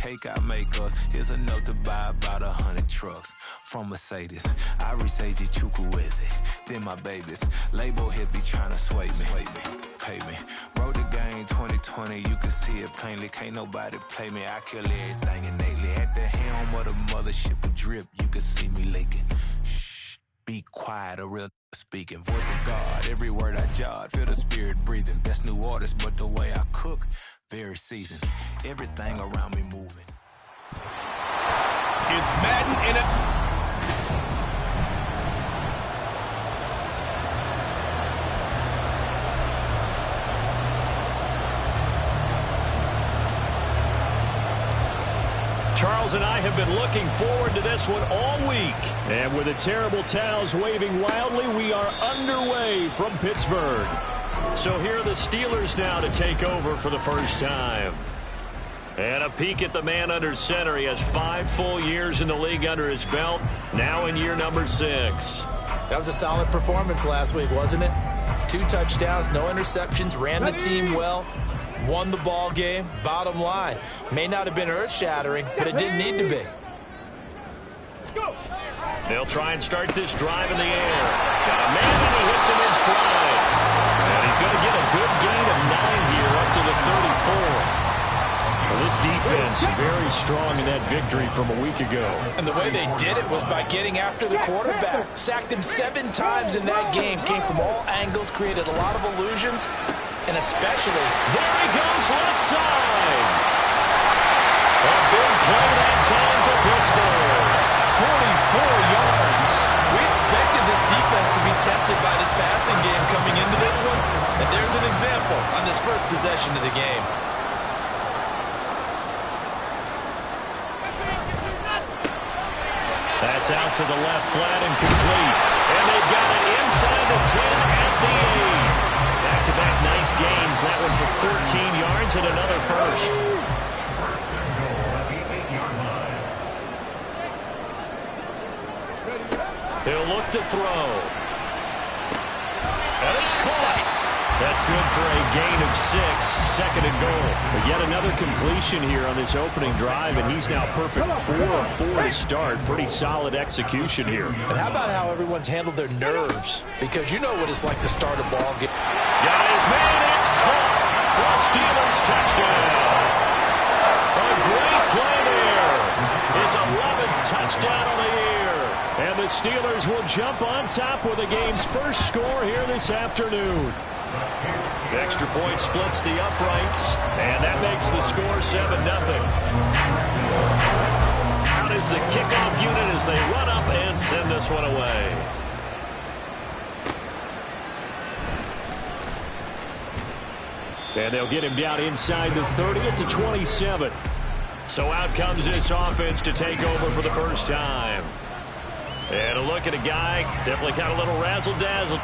cake I make us. Here's a note to buy about 100 trucks from Mercedes. I say Chukwueze, then my babies. Label here be trying to sway me. Pay me. Wrote the game 2020, you can see it plainly. Can't nobody play me. I kill everything innately. At the helm of the mothership with drip, you can see me leaking. Shh, be quiet, a real speaking. Voice of God, every word I jot. Feel the spirit breathing. Best new artist, but the way I cook, very seasoned. Everything around me moving. It's Madden in it. Charles and I have been looking forward to this one all week. And with the terrible towels waving wildly, we are underway from Pittsburgh. So here are the Steelers now to take over for the first time. And a peek at the man under center. He has 5 full years in the league under his belt, now in year number 6. That was a solid performance last week, wasn't it? 2 touchdowns, no interceptions, ran the team well. Won the ball game. Bottom line, may not have been earth-shattering, but it didn't need to be. They'll try and start this drive in the air. Got a man and he hits him in stride. And he's going to get a good gain of 9 here up to the 34. Well, this defense very strong in that victory from a week ago. And the way they did it was by getting after the quarterback. Sacked him 7 times in that game. Came from all angles, created a lot of illusions. And especially, there he goes left side. A big play that time for Pittsburgh. 44 yards. We expected this defense to be tested by this passing game coming into this one. And there's an example on this first possession of the game. That's out to the left, flat and complete. And they've got it inside the 10 at the 8. Back-to-back nice gains. That one for 14 yards and another first. He'll look to throw. And it's caught. That's good for a gain of 6, 2nd and goal. But yet another completion here on this opening drive, and he's now perfect 4 of 4 to start. Pretty solid execution here. And how about how everyone's handled their nerves? Because you know what it's like to start a ball game. Got his man, it's caught for a Steelers touchdown. A great play there. His 11th touchdown of the year. And the Steelers will jump on top with the game's first score here this afternoon. The extra point splits the uprights, and that makes the score 7-0. Out is the kickoff unit as they run up and send this one away. And they'll get him down inside the 30 at the 27. So out comes this offense to take over for the first time. And a look at a guy, definitely got a little razzle-dazzle.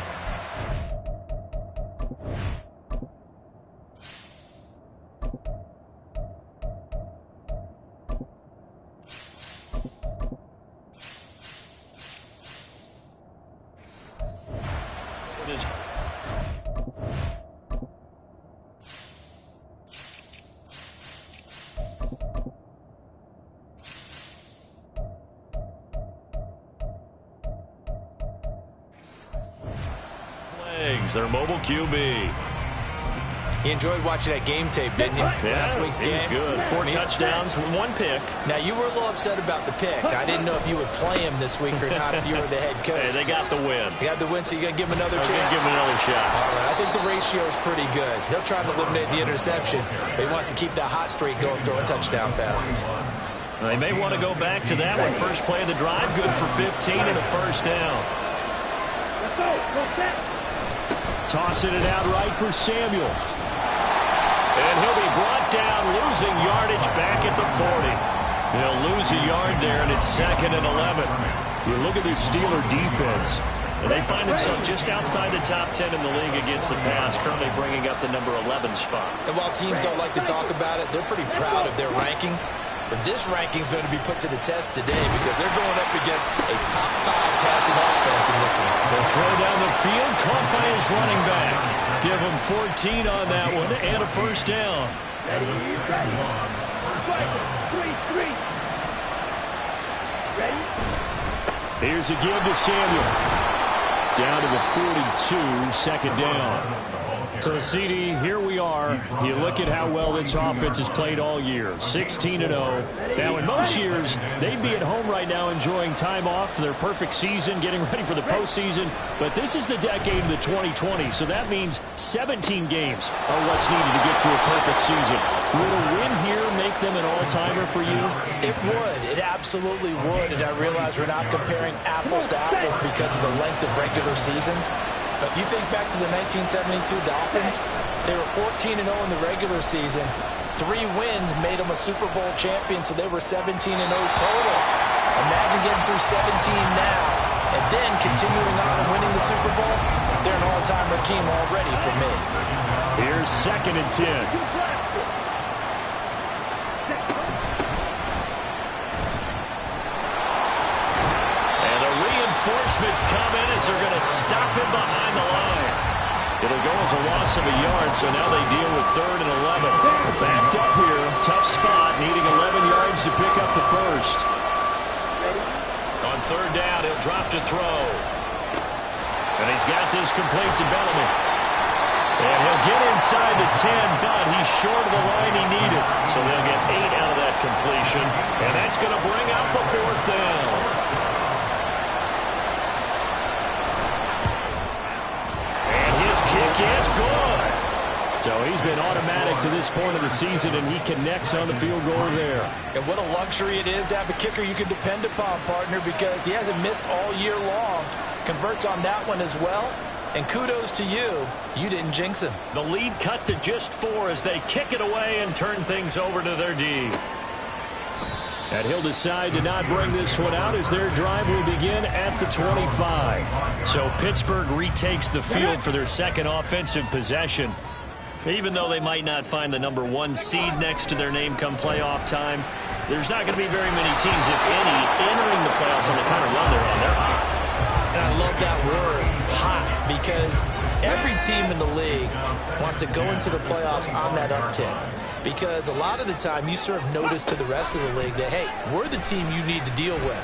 Their mobile QB. You enjoyed watching that game tape, didn't you? Yeah, last week's game. Good. 4 touchdowns, 1 pick. Now, you were a little upset about the pick. I didn't know if you would play him this week or not if you were the head coach. Hey, they got the win. You got the win, so you're going to give him another chance? I'm going to give him another shot. All right, I think the ratio is pretty good. He'll try to eliminate the interception, but he wants to keep that hot streak going, throwing touchdown passes. They may want to go back to that one. First play of the drive, good for 15 and a first down. Tossing it out right for Samuel. And he'll be brought down, losing yardage back at the 40. They'll lose a yard there, and it's 2nd and 11. You look at this Steeler defense, and they find themselves just outside the top 10 in the league against the pass, currently bringing up the number 11 spot. And while teams don't like to talk about it, they're pretty proud of their rankings. But this ranking is going to be put to the test today because they're going up against a top 5 passing offense in this one. They'll throw down the field, caught by his running back. Give him 14 on that one and a first down. Here's a give to Samuel. Down to the 42, second down. So, CD, here we are. You look at how well this offense has played all year, 16-0. Now, in most years, they'd be at home right now enjoying time off for their perfect season, getting ready for the postseason. But this is the decade of the 2020s, so that means 17 games are what's needed to get to a perfect season. Would a win here make them an all-timer for you? It would. It absolutely would. And I realize we're not comparing apples to apples because of the length of regular seasons. But if you think back to the 1972 Dolphins, they were 14-0 in the regular season. 3 wins made them a Super Bowl champion, so they were 17-0 total. Imagine getting through 17 now and then continuing on and winning the Super Bowl. They're an all-timer team already for me. Here's 2nd and 10. Reinforcements come in as they're going to stop him behind the line. It'll go as a loss of a yard, so now they deal with 3rd and 11. Backed up here, tough spot, needing 11 yards to pick up the first. On 3rd down, he'll drop to throw. And he's got this complete to Bellamy. And he'll get inside the 10, but he's short of the line he needed. So they'll get 8 out of that completion, and that's going to bring out the 4th down. Kick is good. So he's been automatic to this point of the season, and he connects on the field goal there. And what a luxury it is to have a kicker you can depend upon, partner, because he hasn't missed all year long. Converts on that one as well. And kudos to you. You didn't jinx him. The lead cut to just 4 as they kick it away and turn things over to their D. And he'll decide to not bring this one out as their drive will begin at the 25. So Pittsburgh retakes the field for their 2nd offensive possession. Even though they might not find the number 1 seed next to their name come playoff time, there's not going to be very many teams, if any, entering the playoffs on the kind of run they're on. They're hot. And I love that word, hot, because every team in the league wants to go into the playoffs on that uptick. Because a lot of the time you serve notice to the rest of the league that, hey, we're the team you need to deal with.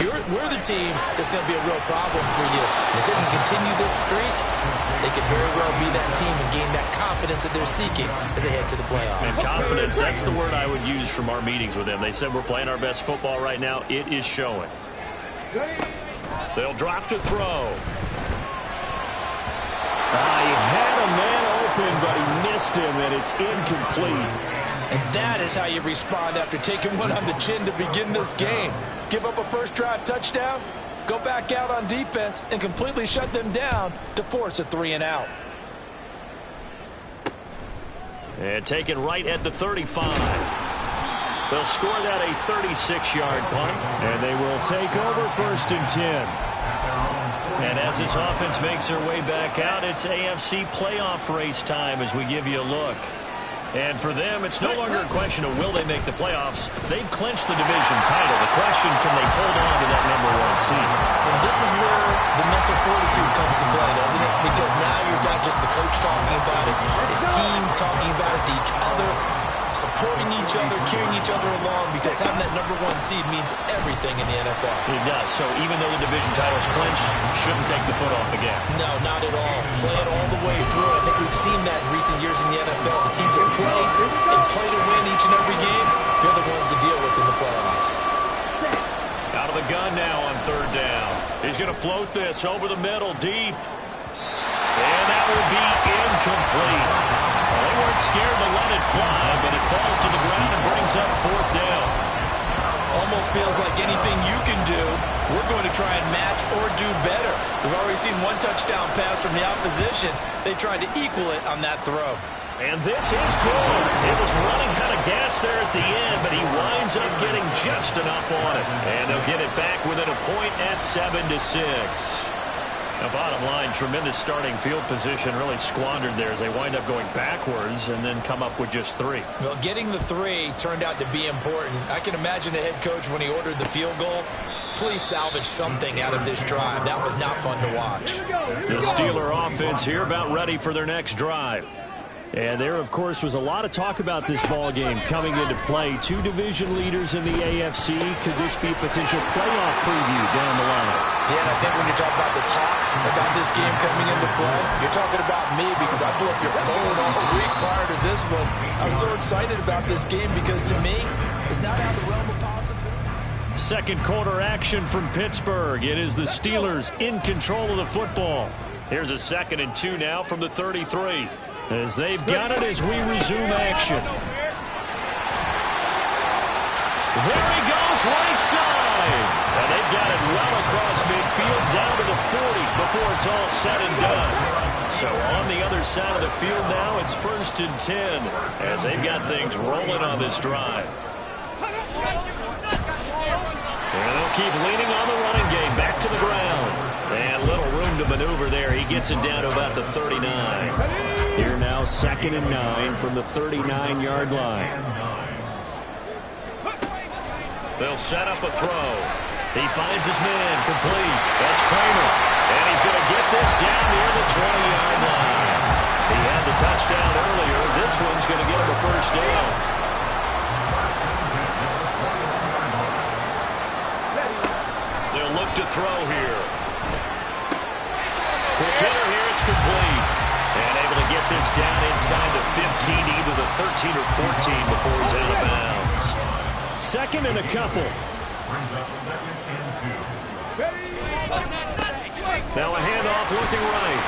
We're the team that's going to be a real problem for you. And if they can continue this streak, they could very well be that team and gain that confidence that they're seeking as they head to the playoffs. And confidence, that's the word I would use from our meetings with them. They said we're playing our best football right now. It is showing. They'll drop to throw. He had a man open, but he missed him, and it's incomplete. And that is how you respond after taking one on the chin to begin this game. Give up a first drive touchdown, go back out on defense, and completely shut them down to force a 3-and-out. And taken right at the 35. They'll score that a 36-yard punt, and they will take over 1st and 10. And as this offense makes their way back out, it's AFC playoff race time as we give you a look. And for them, it's no longer a question of will they make the playoffs. They've clinched the division title. The question, can they hold on to that number 1 seed? And this is where the mental fortitude comes to play, doesn't it? Because now you're not just the coach talking about it, his team talking about it to each other, supporting each other, carrying each other along, because having that number 1 seed means everything in the NFL. It does. So even though the division title's clinched, shouldn't take the foot off the gas. No, not at all. Play it all the way through. I think we've seen that in recent years in the NFL. The teams that play and play to win each and every game, they're the ones to deal with in the playoffs. Out of the gun now on 3rd down. He's going to float this over the middle, deep. And that will be incomplete. They weren't scared to let it fly, but it falls to the ground and brings up 4th down. Almost feels like anything you can do, we're going to try and match or do better. We've already seen 1 touchdown pass from the opposition. They tried to equal it on that throw. And this is good. It was running out of gas there at the end, but he winds up getting just enough on it. And they'll get it back within a point at 7-6. Now, bottom line, tremendous starting field position, really squandered there as they wind up going backwards and then come up with just 3. Well, getting the 3 turned out to be important. I can imagine the head coach when he ordered the field goal. Please salvage something out of this drive. That was not fun to watch. The Steeler offense here about ready for their next drive. And there, of course, was a lot of talk about this ball game coming into play. Two division leaders in the AFC. Could this be a potential playoff preview down the line? Yeah, and I think when you talk about the talk about this game coming into play, you're talking about me because I blew up your phone all week prior to this one. I'm so excited about this game because, to me, it's not out of the realm of possibility. Second quarter action from Pittsburgh. It is the Steelers in control of the football. Here's a 2nd and 2 now from the 33. As they've got it as we resume action. There he goes, right side. And they've got it well across midfield down to the 40 before it's all said and done. So on the other side of the field now, it's 1st and 10 as they've got things rolling on this drive. And they'll keep leaning on the running game. Back to the ground. And little room to maneuver there. He gets it down to about the 39. Here now, 2nd and 9 from the 39-yard line. They'll set up a throw. He finds his man complete. That's Kramer. And he's going to get this down near the 20-yard line. He had the touchdown earlier. This one's going to get him a 1st down. They'll look to throw here. Quick hitter here. It's complete. And able to get this down inside the 15, either the 13 or 14 before he's out of bounds. 2nd and a couple. Now a handoff looking right.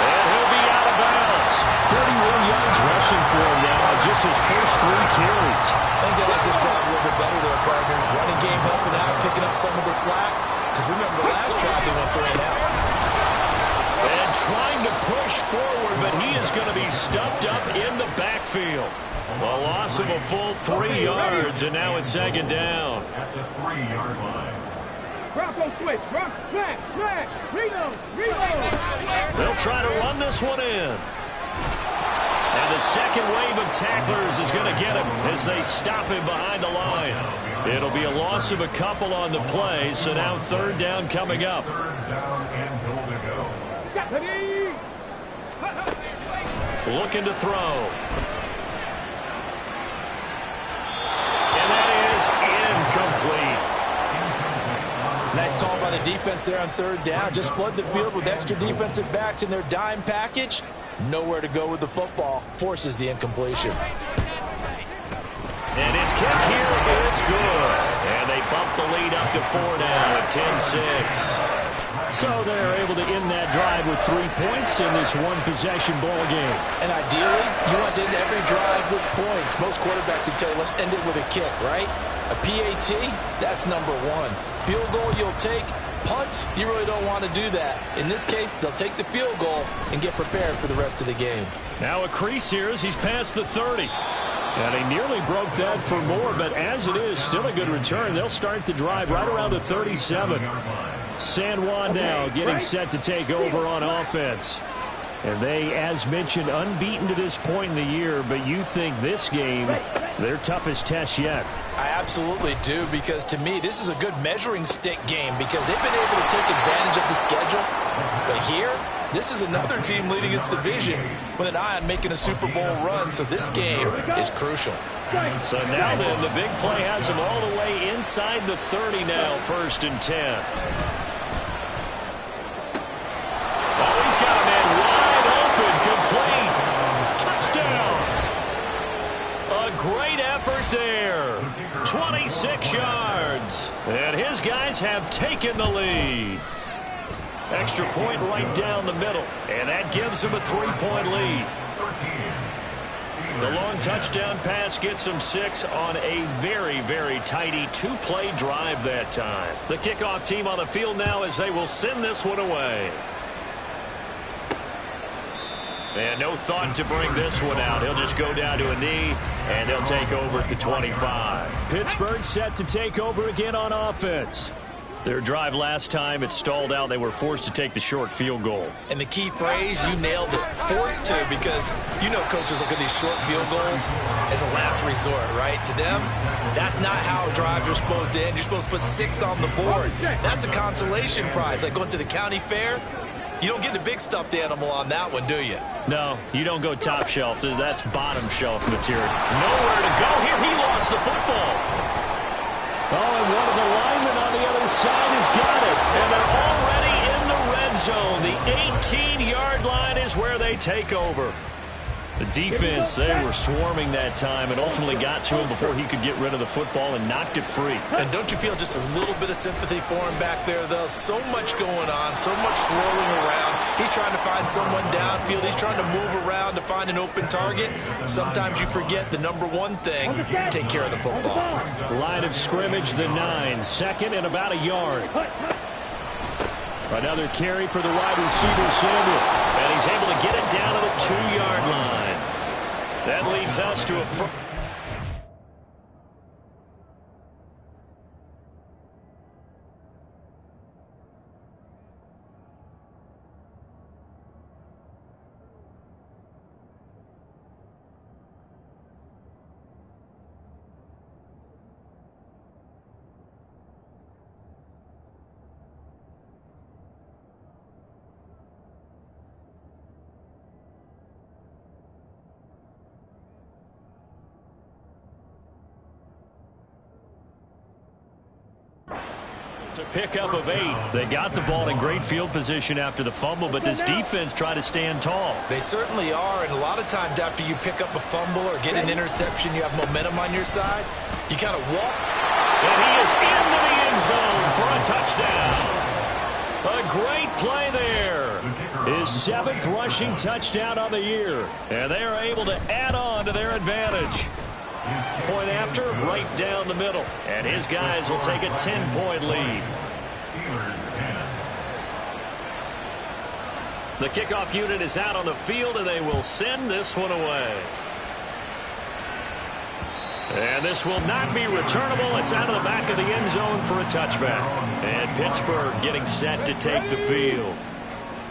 And he'll be out of bounds. 31 yards rushing for him now on just his first 3 carries. I think they like this drive a little bit better there, partner. Running game helping out, picking up some of the slack. Because remember, the last drive they went 3 and out. And trying to push forward, but he is going to be stuffed up in the backfield. A loss of a full 3 yards, and now it's 2nd down. At the 3-yard line. Bronco switch. Reload. They'll try to run this one in. And the second wave of tacklers is going to get him as they stop him behind the line. It'll be a loss of a couple on the play, so now 3rd down coming up. 3rd down and goal to go. Looking to throw. And that is incomplete. Nice call by the defense there on 3rd down. Just flood the field with extra defensive backs in their dime package. Nowhere to go with the football. Forces the incompletion. And his kick here is good. And they bump the lead up to 4 now at 10-6. So they're able to end that drive with 3 points in this one-possession ball game. And ideally, you want to end every drive with points. Most quarterbacks would tell you, let's end it with a kick, right? A PAT, that's number 1. Field goal you'll take. Punts, you really don't want to do that. In this case, they'll take the field goal and get prepared for the rest of the game. Now a crease here as he's past the 30. And he nearly broke that for more, but as it is, still a good return. They'll start the drive right around the 37. San Juan now getting set to take over on offense. And they, as mentioned, unbeaten to this point in the year, but you think this game, their toughest test yet. I absolutely do, because to me, this is a good measuring stick game because they've been able to take advantage of the schedule. But here, this is another team leading its division with an eye on making a Super Bowl run, so this game is crucial. So now then, the big play has them all the way inside the 30 now, 1st and 10. Oh, he's got a man wide open, complete. Touchdown. A great effort there. 26 yards. And his guys have taken the lead. Extra point right down the middle. And that gives them a 3-point lead. The long touchdown pass gets them 6 on a very, very tidy 2-play drive that time. The kickoff team on the field now as they will send this one away. And no thought to bring this one out. He'll just go down to a knee, and they'll take over at the 25. Pittsburgh set to take over again on offense. Their drive last time, it stalled out. They were forced to take the short field goal. And the key phrase, you nailed it. Forced to, because you know coaches look at these short field goals as a last resort, right? To them, that's not how drives are supposed to end. You're supposed to put 6 on the board. That's a consolation prize. Like going to the county fair, you don't get the big stuffed animal on that one, do you? No, you don't go top shelf. That's bottom shelf material. Nowhere to go here. He lost the football. Oh, and one of the linemen on the other side has got it. And they're already in the red zone. The 18-yard line is where they take over. The defense, they were swarming that time and ultimately got to him before he could get rid of the football and knocked it free. And don't you feel just a little bit of sympathy for him back there, though? So much going on, so much swirling around. He's trying to find someone downfield. He's trying to move around to find an open target. Sometimes you forget the number one thing, take care of the football. Line of scrimmage, the 9. Second and about a yard. Another carry for the wide receiver, Samuel. And he's able to get it down to the 2-yard line. That leads us to a first. It's a pickup of 8. They got the ball in great field position after the fumble, but this defense tried to stand tall. They certainly are, and a lot of times after you pick up a fumble or get an interception, you have momentum on your side. You kind of walk. And he is into the end zone for a touchdown. A great play there. His 7th rushing touchdown on the year, and they are able to add on to their advantage. Point after, right down the middle. And his guys will take a 10-point lead. Steelers 10. The kickoff unit is out on the field, and they will send this one away. And this will not be returnable. It's out of the back of the end zone for a touchback. And Pittsburgh getting set to take the field.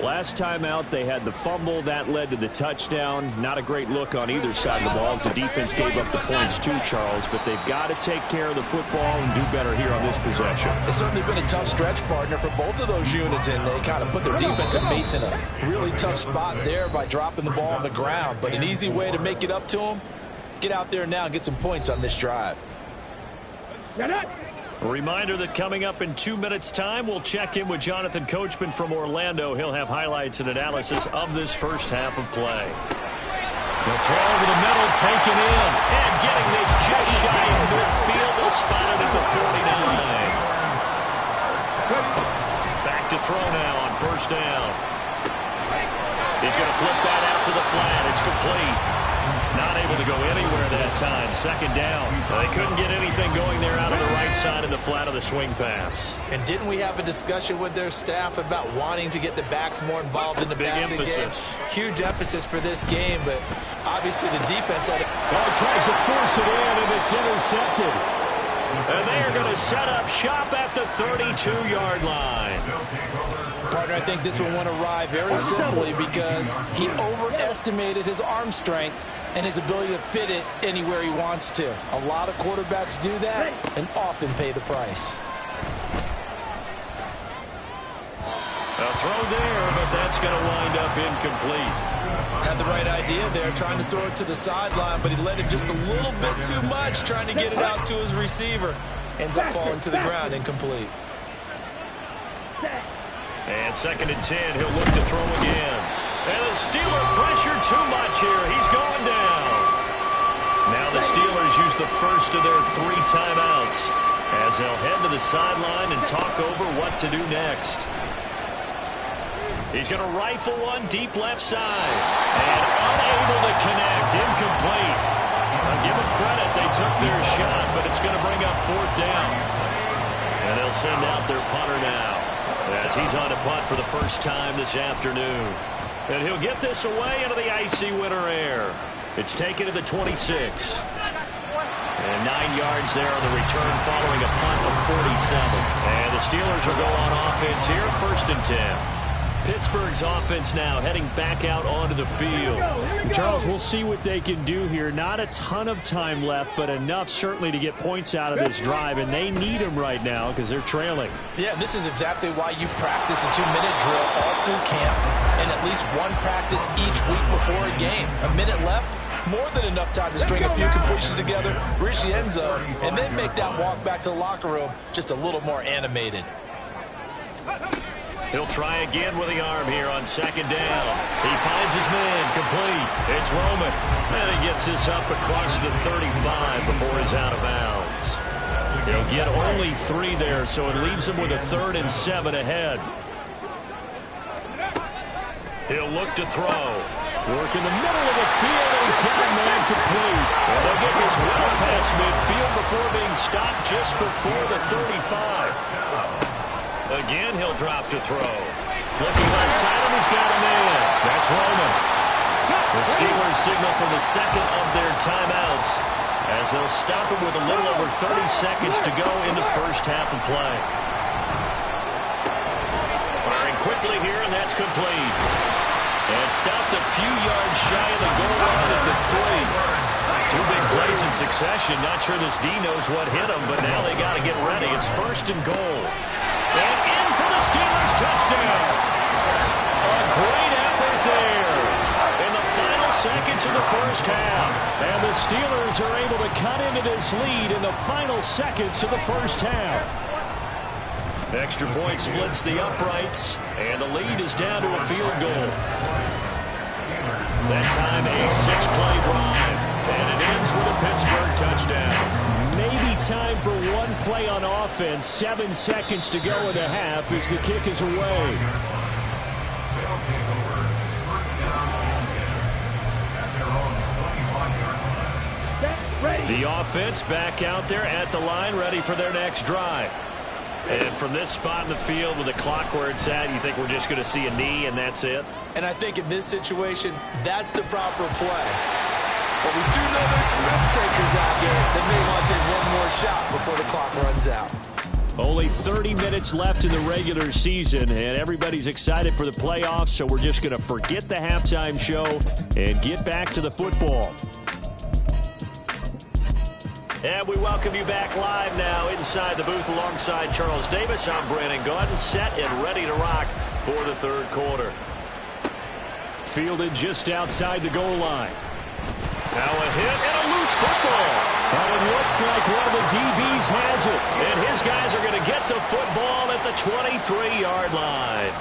Last time out, they had the fumble. That led to the touchdown. Not a great look on either side of the ball as the defense gave up the points too, Charles. But they've got to take care of the football and do better here on this possession. It's certainly been a tough stretch, partner, for both of those units, and they kind of put their defensive mates in a really tough spot there by dropping the ball on the ground. But an easy way to make it up to them, get out there now and get some points on this drive. A reminder that coming up in 2 minutes' time, we'll check in with Jonathan Coachman from Orlando. He'll have highlights and analysis of this first half of play. The throw over the middle, taken in, and getting this just shy of midfield. They'll spot it at the 49. Back to throw now on first down. He's going to flip that out to the flat. It's complete. Not able to go anywhere that time. Second down. They couldn't get anything going there out of the right side of the flat of the swing pass. And didn't we have a discussion with their staff about wanting to get the backs more involved in the passing game? Huge emphasis for this game, but obviously the defense had it. Well, it tries to force it in, and it's intercepted. And they are going to set up shop at the 32-yard line. Partner, I think this one went awry very simply because he overestimated his arm strength and his ability to fit it anywhere he wants to. A lot of quarterbacks do that and often pay the price. A throw there, but that's going to wind up incomplete. Had the right idea there, trying to throw it to the sideline, but he let him just a little bit too much, trying to get it out to his receiver. Ends up falling to the ground, incomplete. And 2nd and 10, he'll look to throw again. And the Steeler pressure too much here. He's going down. Now the Steelers use the first of their 3 timeouts as they'll head to the sideline and talk over what to do next. He's going to rifle one deep left side. And unable to connect. Incomplete. I'll give them credit. They took their shot, but it's going to bring up 4th down. And they'll send out their punter now as he's on to punt for the first time this afternoon. And he'll get this away into the icy winter air. It's taken to the 26. And 9 yards there on the return following a punt of 47. And the Steelers will go on offense here, 1st and 10. Pittsburgh's offense now heading back out onto the field. Charles, we'll see what they can do here. Not a ton of time left, but enough certainly to get points out of this drive, and they need them right now because they're trailing. Yeah, this is exactly why you practice a 2-minute drill all through camp. and at least one practice each week before a game. A minute left, more than enough time to string a few completions together, reach the end zone, and then make that walk back to the locker room just a little more animated. He'll try again with the arm here on second down. He finds his man, complete. It's Roman. And he gets this up across the 35 before he's out of bounds. He'll get only 3 there, so it leaves him with a 3rd and 7 ahead. He'll look to throw. Work in the middle of the field, and he's got a man complete. And they'll get this well past midfield before being stopped just before the 35. Again, he'll drop to throw. Looking left side, and he's got a man. That's Roman. The Steelers signal for the second of their timeouts as they'll stop him with a little over 30 seconds to go in the first half of play. Firing quickly here, and that's complete. And stopped a few yards shy of the goal line at the 3. 2 big plays in succession. Not sure this D knows what hit him, but now they got to get ready. It's 1st and goal. And in for the Steelers touchdown. A great effort there in the final seconds of the first half. And the Steelers are able to cut into this lead in the final seconds of the first half. Extra point splits the uprights, and the lead is down to a field goal. That time a 6-play drive, and it ends with a Pittsburgh touchdown. Maybe time for one play on offense. 7 seconds to go in the half as the kick is away. The offense back out there at the line, ready for their next drive. And from this spot in the field with the clock where it's at, you think we're just going to see a knee and that's it? And I think in this situation, that's the proper play. But we do know there's some risk takers out there that may want to take one more shot before the clock runs out. Only 30 minutes left in the regular season, and everybody's excited for the playoffs, so we're just going to forget the halftime show and get back to the football. And we welcome you back live now inside the booth alongside Charles Davis. I'm Brandon Gaudin, set and ready to rock for the third quarter. Fielded just outside the goal line. Now a hit and a loose football. And it looks like one of the DBs has it. And his guys are going to get the football at the 23-yard line.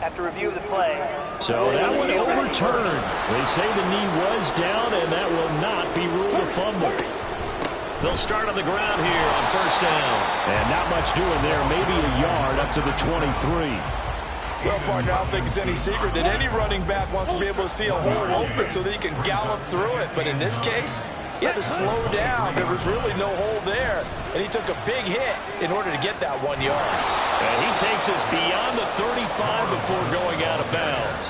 After review of the play. So that one overturned. They say the knee was down, and that will not be ruled a fumble. They'll start on the ground here on first down. And not much doing there. Maybe a yard up to the 23. Well, partner, I don't think it's any secret that any running back wants to be able to see a hole open so that he can gallop through it. But in this case, he had to slow down. There was really no hole there. And he took a big hit in order to get that 1 yard. And he takes us beyond the 35 before going out of bounds.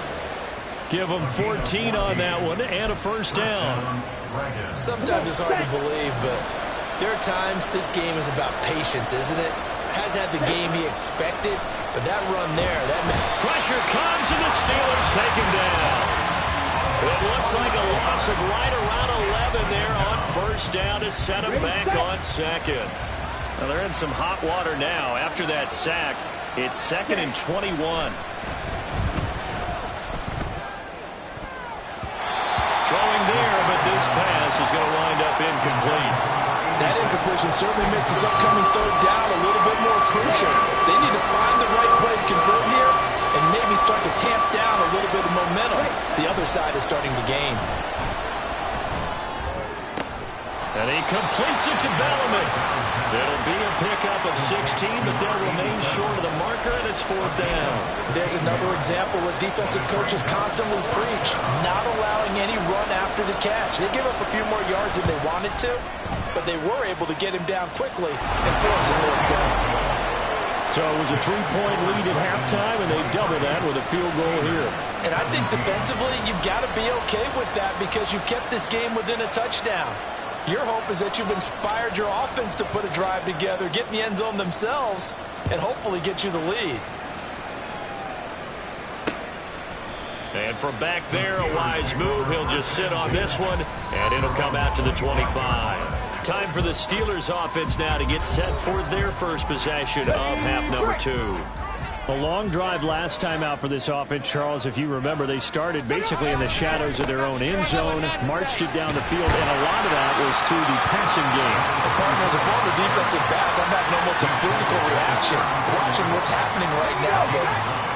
Give him 14 on that one and a first down. Sometimes it's hard to believe, but there are times this game is about patience, isn't it? Has had the game he expected, but that run there, that meant pressure comes and the Steelers take him down. It looks like a loss of right around 11 there on first down to set him back on second. Well, they're in some hot water now. After that sack, it's 2nd and 21. Throwing there, but this pass is going to wind up incomplete. That incompletion certainly makes this upcoming third down a little bit more crucial. They need to find the right play to convert here and maybe start to tamp down a little bit of momentum. The other side is starting to gain. And he completes it to Bellamy. It'll be a pickup of 16, but they'll remain short of the marker, and it's 4th down. There's another example where defensive coaches constantly preach, not allowing any run after the catch. They give up a few more yards than they wanted to, but they were able to get him down quickly and force him to down. So it was a 3-point lead at halftime, and they double that with a field goal here. And I think defensively, you've got to be okay with that because you kept this game within a touchdown. Your hope is that you've inspired your offense to put a drive together, get in the end zone themselves, and hopefully get you the lead. And from back there, a wise move. He'll just sit on this one, and it'll come out to the 25. Time for the Steelers offense now to get set for their first possession of half number 2. A long drive last time out for this offense, Charles. If you remember, they started basically in the shadows of their own end zone, marched it down the field, and a lot of that was through the passing game. Partner, as a former defensive back, I'm having almost a physical reaction watching what's happening right now. But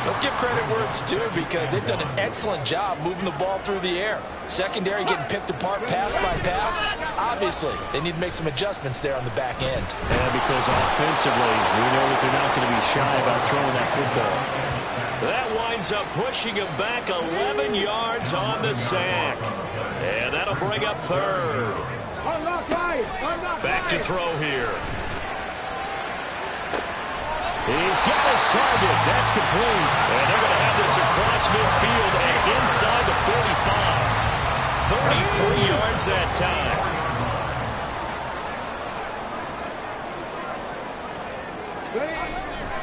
let's give credit where it's due because they've done an excellent job moving the ball through the air. Secondary getting picked apart pass by pass. Obviously, they need to make some adjustments there on the back end. Yeah, because offensively, we know that they're not going to be shy about throwing that football. That winds up pushing him back 11 yards on the sack. And that'll bring up third. Back to throw here. He's got his target. That's complete. And they're going to have this across midfield and inside the 45. 33 yards that time.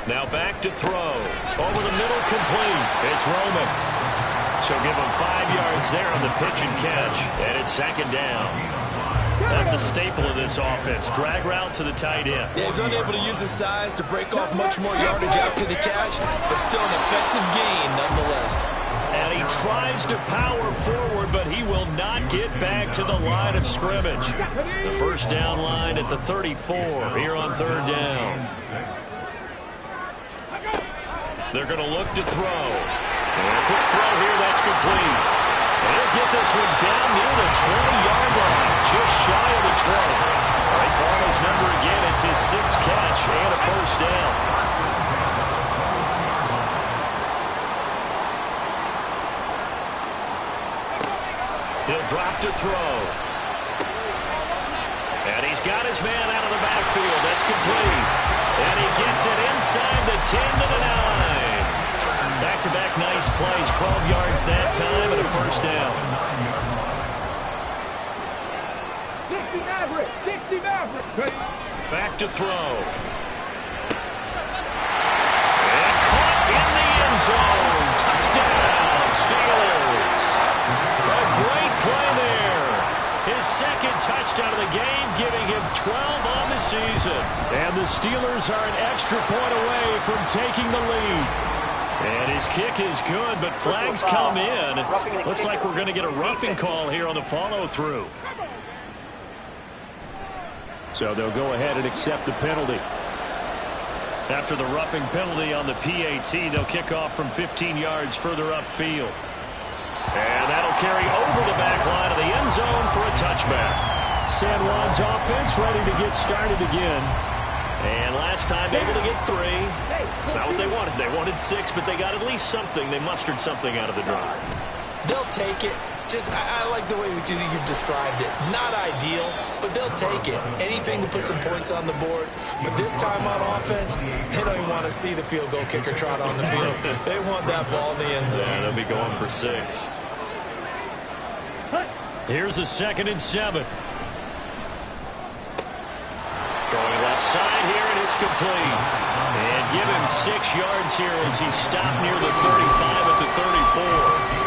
Now back to throw. Over the middle, complete. It's Roman. So give him 5 yards there on the pitch and catch. And it's second down. That's a staple of this offense. Drag route to the tight end. Yeah, he's unable to use his size to break off much more yardage after the catch, but still an effective gain nonetheless. And he tries to power forward, but he will not get back to the line of scrimmage. The first down line at the 34 here on third down. They're going to look to throw. And a quick throw here, that's complete. And he'll get this one down near the 20-yard line, just shy of the 20. They call his number again. It's his 6th catch and a first down. He'll drop to throw. And he's got his man out of the backfield. That's complete. And he gets it inside the 10 to the 9. Back-to-back nice plays, 12 yards that time and a first down. Back to throw. And caught in the end zone. Touchdown, Steelers. A great play there. His second touchdown of the game, giving him 12 on the season. And the Steelers are an extra point away from taking the lead. And his kick is good, but flags come in. Looks like we're going to get a roughing call here on the follow-through. So they'll go ahead and accept the penalty. After the roughing penalty on the PAT, they'll kick off from 15 yards further upfield. And that'll carry over the back line of the end zone for a touchback. San Juan's offense ready to get started again. And last time able to get 3. It's not what they wanted. They wanted 6, but they got at least something. They mustered something out of the drive. They'll take it. I like the way you've described it. Not ideal, but they'll take it. Anything to put some points on the board. But this time on offense, they don't even want to see the field goal kicker trot on the field. They want that ball in the end zone. Yeah, they'll be going for 6. Here's a 2nd and 7. Throwing left side here, and it's complete. And give him 6 yards here as he stopped near the 35 at the 34.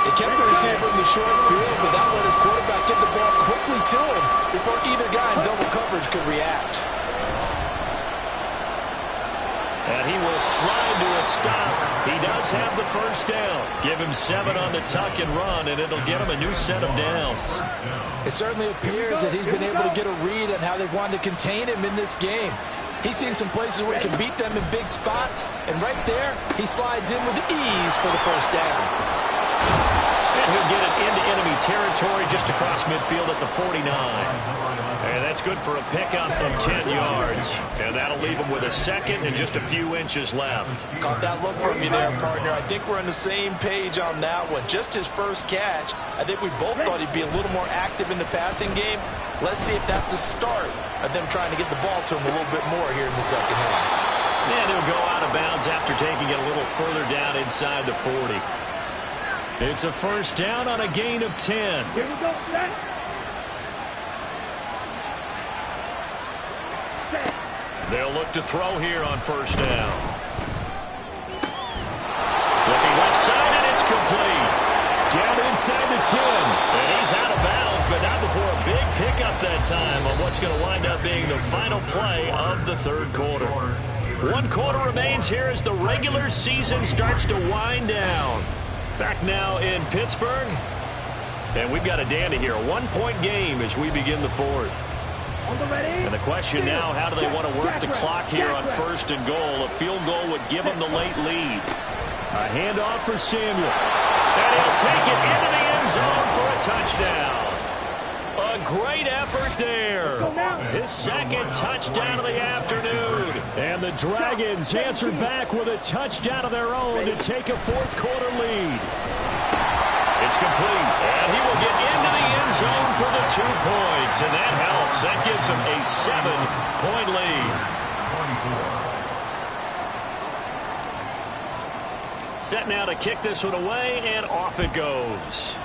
They kept the receiver in the short field, but that let his quarterback get the ball quickly to him before either guy in double coverage could react. And he will slide to a stop. He does have the first down. Give him 7 on the tuck and run, and it'll get him a new set of downs. It certainly appears that he's been able to get a read on how they've wanted to contain him in this game. He's seen some places where he can beat them in big spots, and right there, he slides in with ease for the first down. And he'll get it into enemy territory just across midfield at the 49. And that's good for a pickup of 10 yards. And that'll leave him with a 2nd and just a few inches left. Caught that look from you there, partner. I think we're on the same page on that one. Just his first catch. I think we both thought he'd be a little more active in the passing game. Let's see if that's the start of them trying to get the ball to him a little bit more here in the second half. And he'll go out of bounds after taking it a little further down inside the 40. It's a first down on a gain of 10. Here we go, set. They'll look to throw here on first down. Looking left side, and it's complete. Down inside the 10. And he's out of bounds, but not before a big pickup that time on what's going to wind up being the final play of the third quarter. 1 quarter remains here as the regular season starts to wind down. Back now in Pittsburgh. And we've got a dandy here. A 1-point game as we begin the fourth. And the question now, how do they want to work the clock here on 1st and goal? A field goal would give them the late lead. A handoff for Samuel. And he'll take it into the end zone for a touchdown. A great effort there. His 2nd touchdown of the afternoon. And the Dragons answer back with a touchdown of their own to take a 4th quarter lead. It's complete, and he will get into the end zone for the 2 points, and that helps. That gives him a 7-point lead. Set now to kick this one away, and off it goes.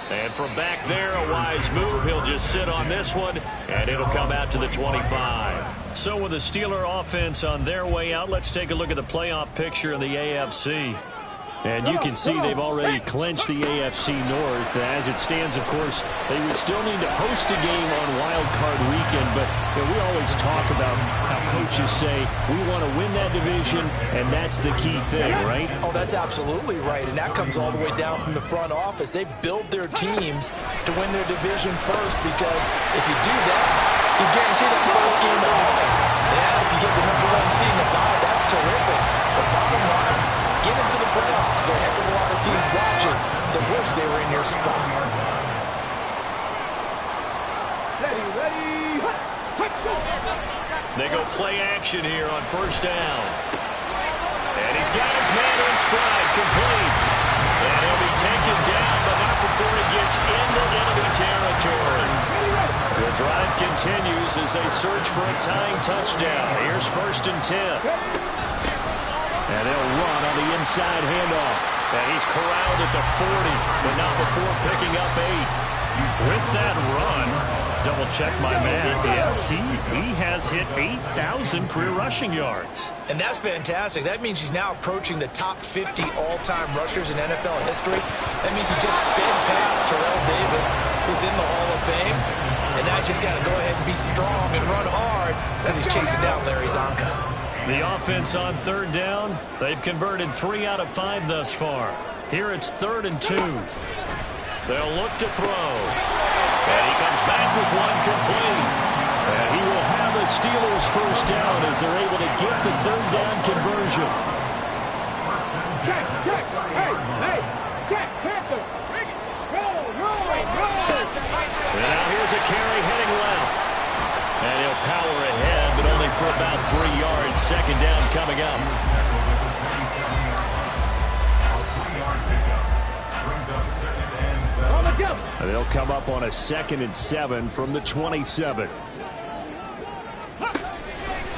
And from back there, a wise move. He'll just sit on this one, and it'll come out to the 25. So with the Steeler offense on their way out, let's take a look at the playoff picture in the AFC. And you can see they've already clinched the AFC North. As it stands, of course, they would still need to host a game on Wild Card Weekend. But we always talk about how coaches say we want to win that division, and that's the key thing, right? Oh, that's absolutely right. And that comes all the way down from the front office. They build their teams to win their division first, because if you do that, you guarantee that first game at home. Yeah, if you get the #1 seed in the bye, that's terrific. But bottom line, get into the playoffs. There are a heck of a lot of teams watching that wish they were in your spot. They go play action here on 1st down. And he's got his man in stride, complete. And he'll be taken down, but not before he gets into enemy territory. The drive continues as they search for a tying touchdown. Here's 1st and 10. And they'll run on the inside handoff. And he's corralled at the 40, but not before picking up 8. With that run, double check my math. Yes, he has hit 8,000 career rushing yards. And that's fantastic. That means he's now approaching the top 50 all-time rushers in NFL history. That means he just sped past Terrell Davis, who's in the Hall of Fame. And now he's just got to go ahead and be strong and run hard because he's chasing down Larry Zonka. The offense on 3rd down, they've converted 3 out of 5 thus far. Here it's 3rd and 2. They'll look to throw. And he comes back with one complete. And he will have a Steelers 1st down as they're able to get the 3rd down conversion. Check, check, hey, check, Panther. Roll. And now here's a carry heading left. And he'll power ahead, but only for about 3 yards. 2nd down coming up. And they'll come up on a 2nd and 7 from the 27.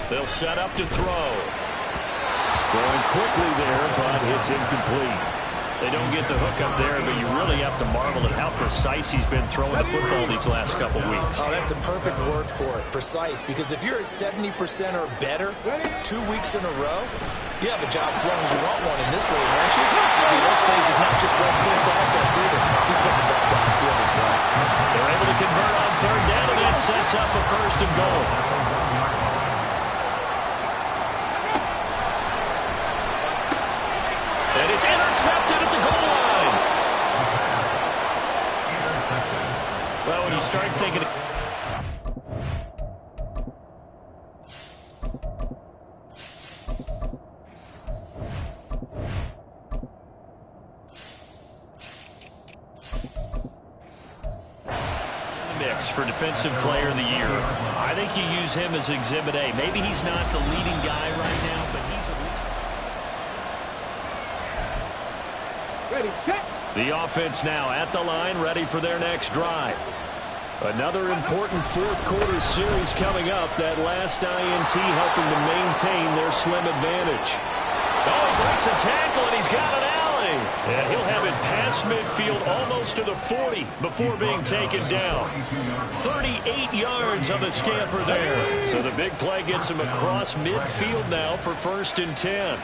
They'll set up to throw. Throwing quickly there, but it's incomplete. They don't get the hook up there, but you really have to marvel at how precise he's been throwing the football these last couple weeks. Oh, that's the perfect word for it, precise. Because if you're at 70% or better 2 weeks in a row, you have a job as long as you want one in this league, aren't you? I mean, let's face it, it's not just West Coast offense either. He's putting the ball downfield as well. They're able to convert on 3rd down, and that sets up a 1st and goal. And it's intercepted at the goal line. Well, when you start thinking... mix for Defensive Player of the Year. I think you use him as Exhibit A. Maybe he's not the leading guy right now, but he's at least... The offense now at the line, ready for their next drive. Another important 4th quarter series coming up. That last INT helping to maintain their slim advantage. Oh, he breaks a tackle, and he's got an alley. And he'll have it past midfield almost to the 40 before being taken down. 38 yards on the scamper there. So the big play gets him across midfield now for 1st and 10.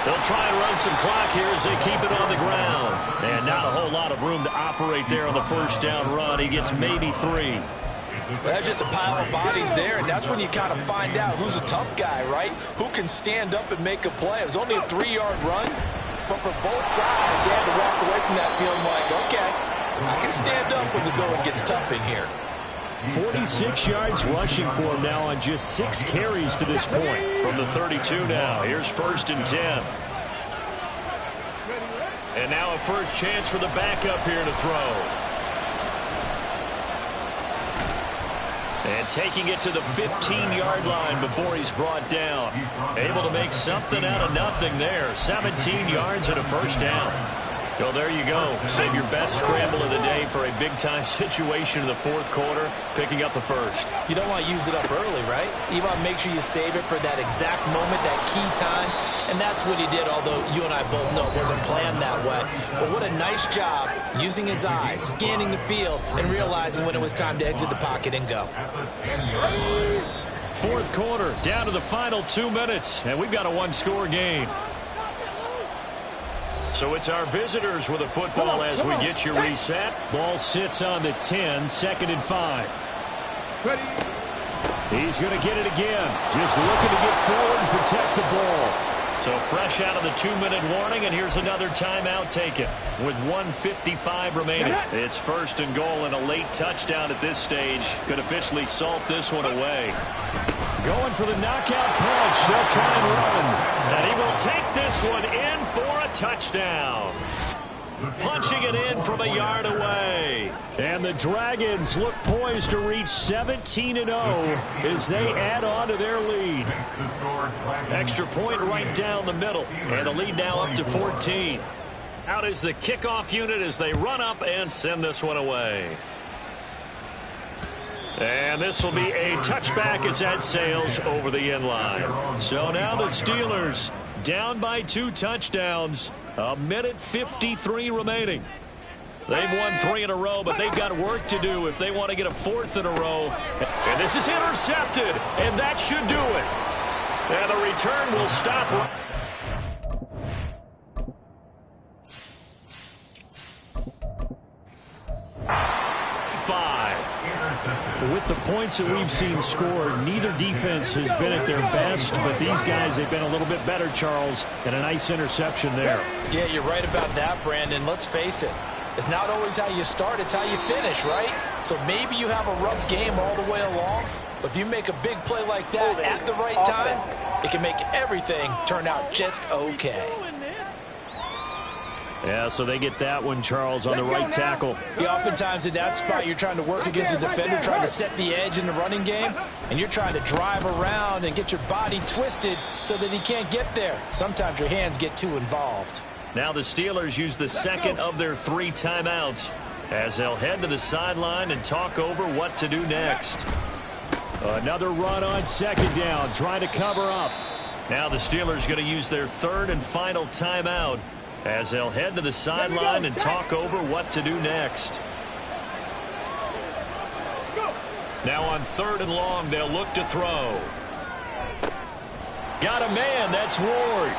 They'll try and run some clock here as they keep it on the ground. And not a whole lot of room to operate there on the first down run. He gets maybe 3. Well, that's just a pile of bodies there, and that's when you kind of find out who's a tough guy, right? Who can stand up and make a play. It was only a 3-yard run, but for both sides, they had to walk away from that field like, okay, I can stand up when the going gets tough in here. 46 yards rushing for him now on just 6 carries to this point. From the 32 now, here's 1st and 10. And now a first chance for the backup here to throw. And taking it to the 15-yard line before he's brought down. Able to make something out of nothing there. 17 yards and a first down. So there you go. Save your best scramble of the day for a big-time situation in the 4th quarter, picking up the first. You don't want to use it up early, right? You want to make sure you save it for that exact moment, that key time. And that's what he did, although you and I both know it wasn't planned that way. But what a nice job using his eyes, scanning the field, and realizing when it was time to exit the pocket and go. 4th quarter, down to the final 2 minutes, and we've got a 1-score game. So it's our visitors with a football as we get you reset. Ball sits on the 10, 2nd and 5. He's going to get it again. Just looking to get forward and protect the ball. So fresh out of the 2-minute warning, and here's another timeout taken with 1:55 remaining. It's 1st and goal, and a late touchdown at this stage could officially salt this one away. Going for the knockout punch. They'll try and run. And he will take this one in for a touchdown. Punching it in from a yard away. And the Dragons look poised to reach 17-0 as they add on to their lead. Extra point right down the middle. And the lead now up to 14. Out is the kickoff unit as they run up and send this one away. And this will be a touchback as that sails over the end line. So now the Steelers down by 2 touchdowns. 1:53 remaining. They've won 3 in a row, but they've got work to do if they want to get a 4th in a row. And this is intercepted, and that should do it. And the return will stop. With the points that we've seen scored, neither defense has been at their best, but these guys have been a little bit better, Charles, and a nice interception there. Yeah, you're right about that, Brandon. Let's face it. It's not always how you start, it's how you finish, right? So maybe you have a rough game all the way along, but if you make a big play like that at the right time, it can make everything turn out just okay. Yeah, so they get that one, Charles, on the right tackle. Yeah, oftentimes in that spot, you're trying to work against a defender, trying to set the edge in the running game, and you're trying to drive around and get your body twisted so that he can't get there. Sometimes your hands get too involved. Now the Steelers use the 2nd of their 3 timeouts as they'll head to the sideline and talk over what to do next. Another run on 2nd down, trying to cover up. Now the Steelers going to use their 3rd and final timeout as they'll head to the sideline and talk over what to do next. Now on 3rd and long, they'll look to throw. Got a man, that's Ward.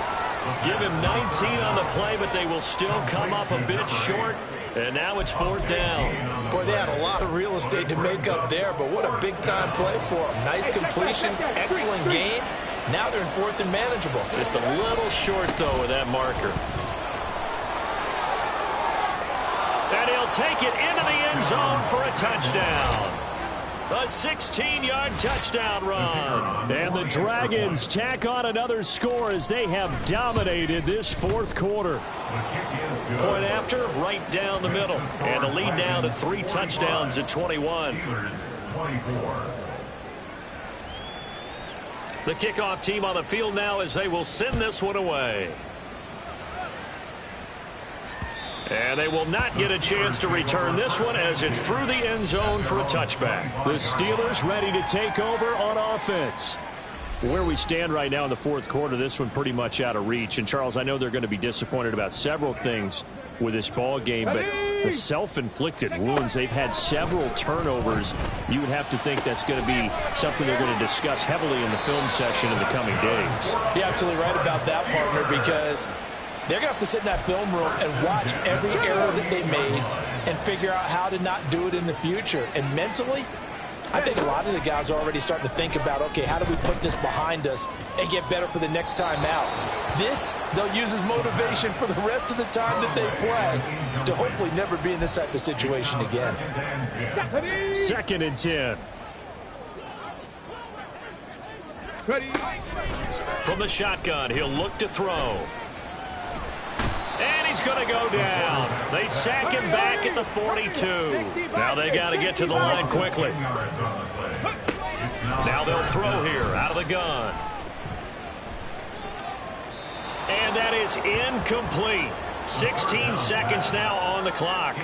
Give him 19 on the play, but they will still come up a bit short. And now it's 4th down. Boy, they had a lot of real estate to make up there, but what a big-time play for them. Nice completion, excellent game. Now they're in 4th and manageable. Just a little short, though, with that marker. And he'll take it into the end zone for a touchdown. A 16-yard touchdown run. And the Dragons tack on another score as they have dominated this 4th quarter. Point after, right down the middle. And the lead now to 3 touchdowns at 21. The kickoff team on the field now as they will send this one away. And they will not get a chance to return this one as it's through the end zone for a touchback. The Steelers ready to take over on offense. Where we stand right now in the 4th quarter, this one pretty much out of reach. And, Charles, I know they're going to be disappointed about several things with this ball game, but the self-inflicted wounds. They've had several turnovers. You would have to think that's going to be something they're going to discuss heavily in the film session in the coming days. You're absolutely right about that, partner, because they're going to have to sit in that film room and watch every error that they made and figure out how to not do it in the future. And mentally, I think a lot of the guys are already starting to think about, okay, how do we put this behind us and get better for the next time out? This, they'll use as motivation for the rest of the time that they play to hopefully never be in this type of situation again. 2nd and 10. From the shotgun, he'll look to throw. And he's going to go down. They sack him back at the 42. Now they got to get to the line quickly. Now they'll throw here out of the gun. And that is incomplete. 16 seconds now on the clock.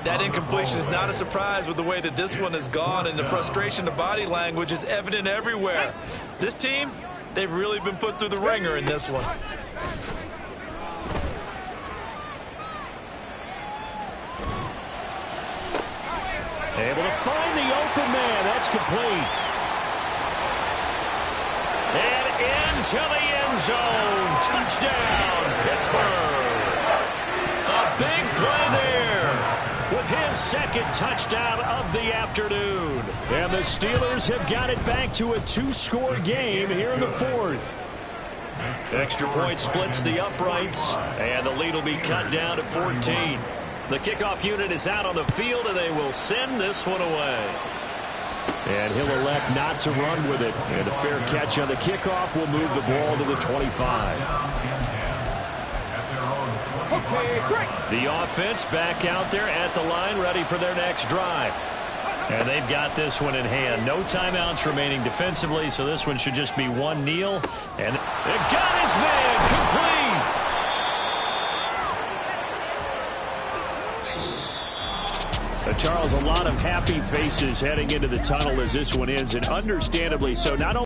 That incompletion is not a surprise with the way that this one has gone, and the frustration, the body language is evident everywhere. This team, they've really been put through the ringer in this one. Able to find the open man. That's complete. And into the end zone. Touchdown, Pittsburgh. A big play there with his 2nd touchdown of the afternoon. And the Steelers have got it back to a 2-score game here in the 4th. Extra point splits the uprights, and the lead will be cut down to 14. The kickoff unit is out on the field, and they will send this one away. And he'll elect not to run with it. And a fair catch on the kickoff will move the ball to the 25. The offense back out there at the line, ready for their next drive. And they've got this one in hand. No timeouts remaining defensively, so this one should just be one kneel. And it got his man complete. Charles, a lot of happy faces heading into the tunnel as this one ends, and understandably so. Not only